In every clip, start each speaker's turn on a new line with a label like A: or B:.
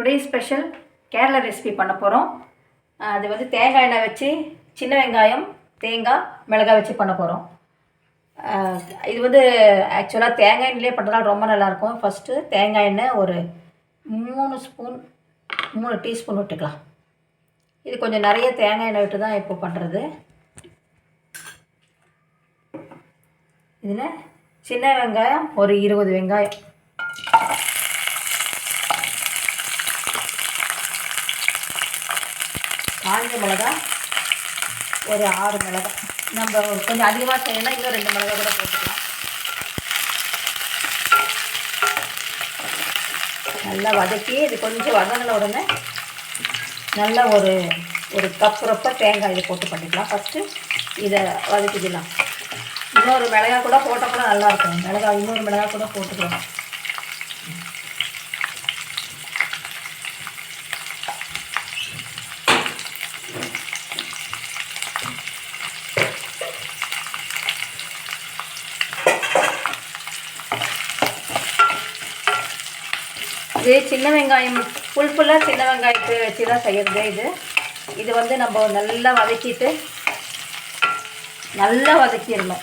A: Today special Kerala recipe பண்ண போகிறோம். அது வந்து தேங்காய் எண்ணெய் வச்சு சின்ன வெங்காயம் தேங்காய் மிளகாய் வச்சு பண்ண போகிறோம். இது வந்து ஆக்சுவலாக தேங்காய் எண்ணெயிலே பண்ணுறதால ரொம்ப நல்லாயிருக்கும். ஃபஸ்ட்டு தேங்காய் எண்ணெய் ஒரு 3 டீஸ்பூன் விட்டுக்கலாம். இது கொஞ்சம் நிறைய தேங்காய் எண்ணெய் விட்டு தான் இப்போ பண்ணுறது. இதில் சின்ன வெங்காயம் ஒரு 20 வெங்காயம், காஞ்ச மிளகா ஒரு 6 மிளகா. நம்ம கொஞ்சம் அதிகமாக செய்யணும்னா இன்னும் 2 மிளகா கூட போட்டுக்கலாம். நல்லா வதக்கி இது கொஞ்சம் வதங்கின உடனே நல்லா ஒரு கப் ரொப்ப தேங்காய் இதை போட்டு பண்ணிக்கலாம். ஃபஸ்ட்டு இதை வதக்கிக்கலாம். இன்னொரு மிளகா கூட போட்டால் கூட நல்லாயிருக்கும். இன்னொரு மிளகா கூட போட்டுக்கலாம். இது சின்ன வெங்காயம் ஃபுல்லாக சின்ன வெங்காயத்தை வச்சு தான் செய்கிறது. இது வந்து நம்ம நல்லா வதக்கிடணும்.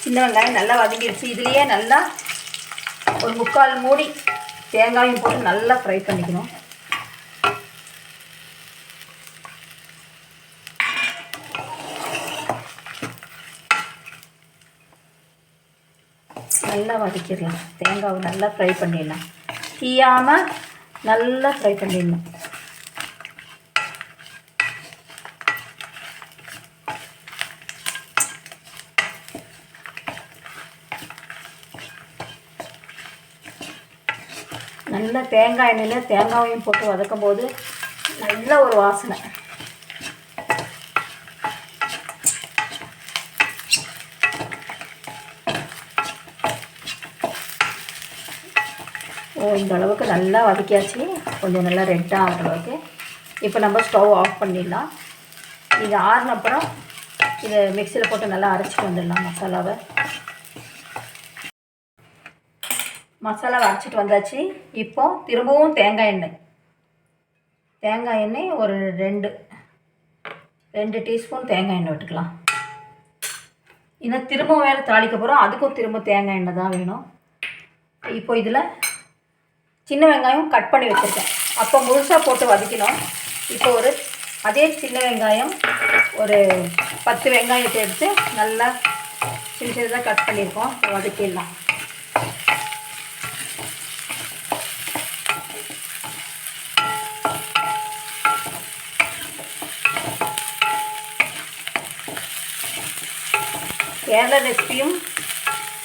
A: சின்ன வெங்காயம் நல்லா வதங்கிடுச்சு. இதுலேயே நல்லா ஒரு 3/4 மூடி தேங்காயும் போட்டு நல்லா ஃப்ரை பண்ணிக்கணும். நல்லா வதக்கிடலாம். தேங்காவை நல்லா ஃப்ரை பண்ணிடலாம். தீயாமல் நல்லா ஃப்ரை பண்ணிடணும். நல்லா தேங்காய் எண்ணெயில் தேங்காயையும் போட்டு வதக்கும் போது நல்ல ஒரு வாசனை. இந்த அளவுக்கு நல்லா வதக்கியாச்சு. கொஞ்சம் நல்லா ரெட்டாக ஆகிற அளவுக்கு. இப்போ நம்ம ஸ்டவ் ஆஃப் பண்ணிடலாம். இது ஆறினப்புறம் இதை மிக்சியில் போட்டு நல்லா அரைச்சிட்டு வந்துடலாம். மசாலாவை அரைச்சிட்டு வந்தாச்சு. இப்போது திரும்பவும் தேங்காய் எண்ணெய் ஒரு 2 டீஸ்பூன் தேங்காய் எண்ணெய் விட்டுக்கலாம். இன்னும் திரும்பவும் வேறு தாளிக்க போகிறோம். அதுக்கும் திரும்ப தேங்காய் எண்ணெய் தான் வேணும். இப்போ இதில் சின்ன வெங்காயம் கட் பண்ணி வச்சுருக்கேன். அப்போ முழுசாக போட்டு வதக்கணும். இப்போ அதே சின்ன வெங்காயம் ஒரு 10 வெங்காயத்தை எடுத்து நல்லா சின்னதாக கட் பண்ணியிருக்கோம். வதக்கிடலாம். கேரளா ரெசிபியும்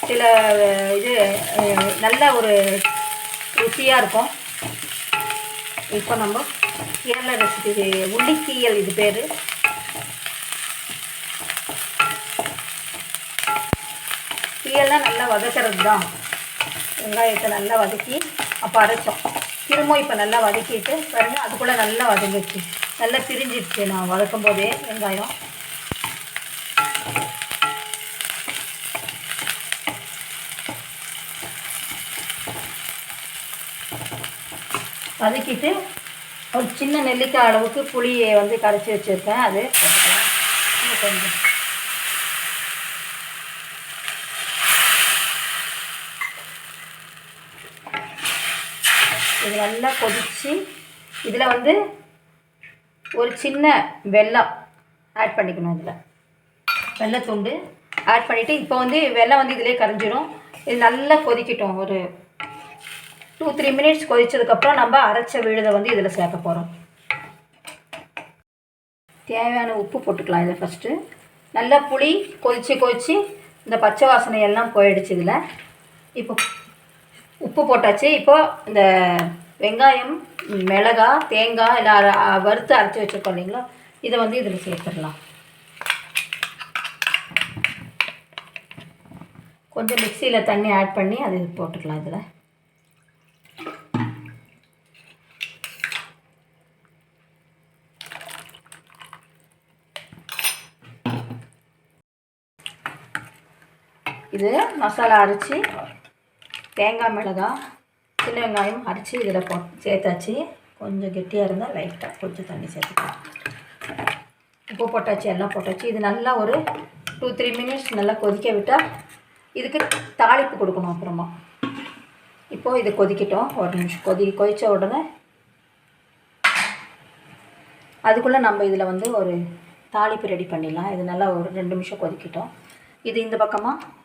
A: சில இது நல்ல ஒரு ருசியாக இருக்கும். இப்போ நம்ம கேரளா ரெசிபி உள்ளிக்கீயல் இது பேர். கீயல்லாம் நல்லா வதக்கிறது தான். வெங்காயத்தை நல்லா வதக்கி அப்போ அரைச்சோம். திரும்ப இப்போ நல்லா வதக்கிட்டு பாருங்கள், அதுக்குள்ளே நல்லா வதங்கிடுச்சு. நல்லா பிரிஞ்சிடுச்சு. நான் வதக்கும் போதே வெங்காயம் வதக்கிட்டு ஒரு சின்ன நெல்லிக்காய் அளவுக்கு புளியை வந்து கரைச்சி வச்சுருக்கேன். அது போட்டுக்கலாம். கொஞ்சம் இது நல்லா கொதித்து இதில் வந்து ஒரு சின்ன வெல்லம் ஆட் பண்ணிக்கணும். இதில் வெல்லத்துண்டு ஆட் பண்ணிவிட்டு இப்போ வந்து வெல்லம் வந்து இதிலே கரைஞ்சிடும். இது நல்லா கொதிக்கட்டும். ஒரு 2-3 மினிட்ஸ் கொதிச்சதுக்கப்புறம் நம்ம அரைச்ச விழுதை வந்து இதில் சேர்க்க போகிறோம். தேவையான உப்பு போட்டுக்கலாம். இதில் ஃபஸ்ட்டு நல்லா புளி கொதித்து இந்த பச்சை வாசனை எல்லாம் போயிடுச்சு. இதில் இப்போ உப்பு போட்டாச்சு. இப்போது இந்த வெங்காயம் மிளகாய் தேங்காய் எல்லாம் வறுத்து அரைச்சி வச்சுருக்கோம் இல்லைங்களா, இதை வந்து இதில் சேர்த்துடலாம். கொஞ்சம் மிக்சியில் தண்ணி ஆட் பண்ணி அது போட்டுக்கலாம். இதில் இது மசாலா அரைச்சி தேங்காய் மிளகாய் சின்ன வெங்காயம் அரைச்சி இதில் சேர்த்தாச்சு. கொஞ்சம் கெட்டியாக இருந்தால் லைட்டாக கொஞ்சம் தண்ணி சேர்த்துக்கலாம். உப்பு போட்டாச்சு, எல்லாம் போட்டாச்சு. இது நல்லா ஒரு 2-3 மினிட்ஸ் நல்லா கொதிக்க விட்டால் இதுக்கு தாளிப்பு கொடுக்கணும். அப்புறமா இப்போது இது கொதிக்கட்டும். ஒரு நிமிஷம் கொதித்த உடனே அதுக்குள்ளே நம்ம இதில் வந்து ஒரு தாளிப்பு ரெடி பண்ணிடலாம். இது நல்லா ஒரு 2 நிமிஷம் கொதிக்கட்டும். இது இந்த பக்கமாக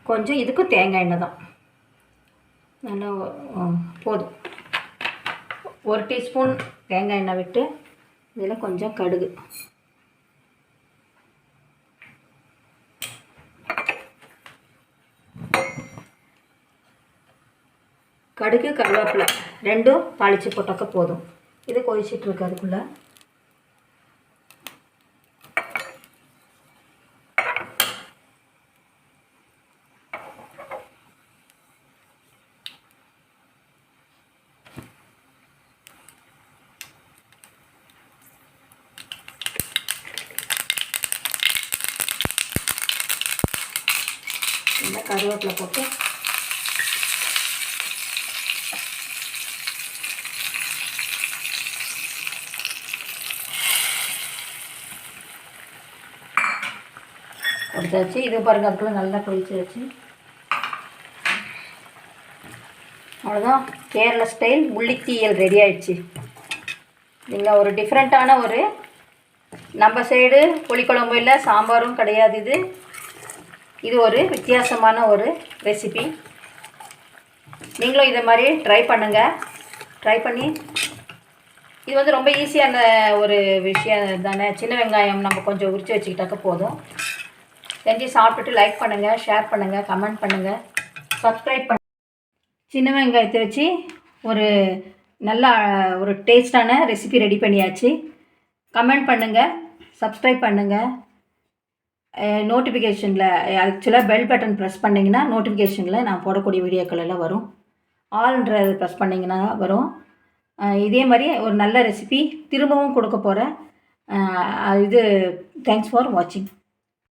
A: கொஞ்சம் இதுக்கும் தேங்காய் எண்ணெய் தான் நல்லா போதும். 1 டீஸ்பூன் தேங்காய் எண்ணெய் விட்டு இதில் கொஞ்சம் கடுகு, கருவேப்பிலை 2ம் தாளித்து போட்டாக்க போதும். இது கொதிச்சிட்ருக்கு. அதுக்குள்ளே இந்த கருவேப்பிலை போட்டு கொடுத்தாச்சு. இது பாருங்கள், அதுக்குள்ளே நல்லா கொதிச்சாச்சு. அவ்வளோதான், கேரளா ஸ்டைல் முள்ளித்தீயல் ரெடி ஆயிடுச்சு. நீங்கள் ஒரு டிஃப்ரெண்ட்டான ஒரு நம்ம சைடு புளிக்குழம்பு இல்லை, சாம்பாரும் கிடையாது. இது ஒரு வித்தியாசமான ஒரு ரெசிபி. நீங்களும் இதை மாதிரி ட்ரை பண்ணுங்கள். ட்ரை பண்ணி இது வந்து ரொம்ப ஈஸியான ஒரு விஷயம் தானே. சின்ன வெங்காயம் நம்ம கொஞ்சம் உரித்து வச்சுக்கிட்டாக்க போதும். செஞ்சு சாப்பிட்டுட்டு லைக் பண்ணுங்கள், ஷேர் பண்ணுங்கள், கமெண்ட் பண்ணுங்கள், சப்ஸ்கிரைப் பண்ணுங்கள். சின்ன வெங்காயத்தை வச்சு ஒரு நல்ல ஒரு டேஸ்டான ரெசிபி ரெடி பண்ணியாச்சு. கமெண்ட் பண்ணுங்கள், சப்ஸ்கிரைப் பண்ணுங்கள். நோட்டிஃபிகேஷனில் ஆக்சுவலாக பெல் பட்டன் ப்ரெஸ் பண்ணிங்கன்னா நோட்டிஃபிகேஷனில் நான் போடக்கூடிய வீடியோக்கள் எல்லாம் வரும். ஆல்ன்றது ப்ரெஸ் பண்ணிங்கன்னா வரும். இதே மாதிரி ஒரு நல்ல ரெசிபி திரும்பவும் கொடுக்க போகிறேன். இது தேங்க்ஸ் ஃபார் வாட்சிங்.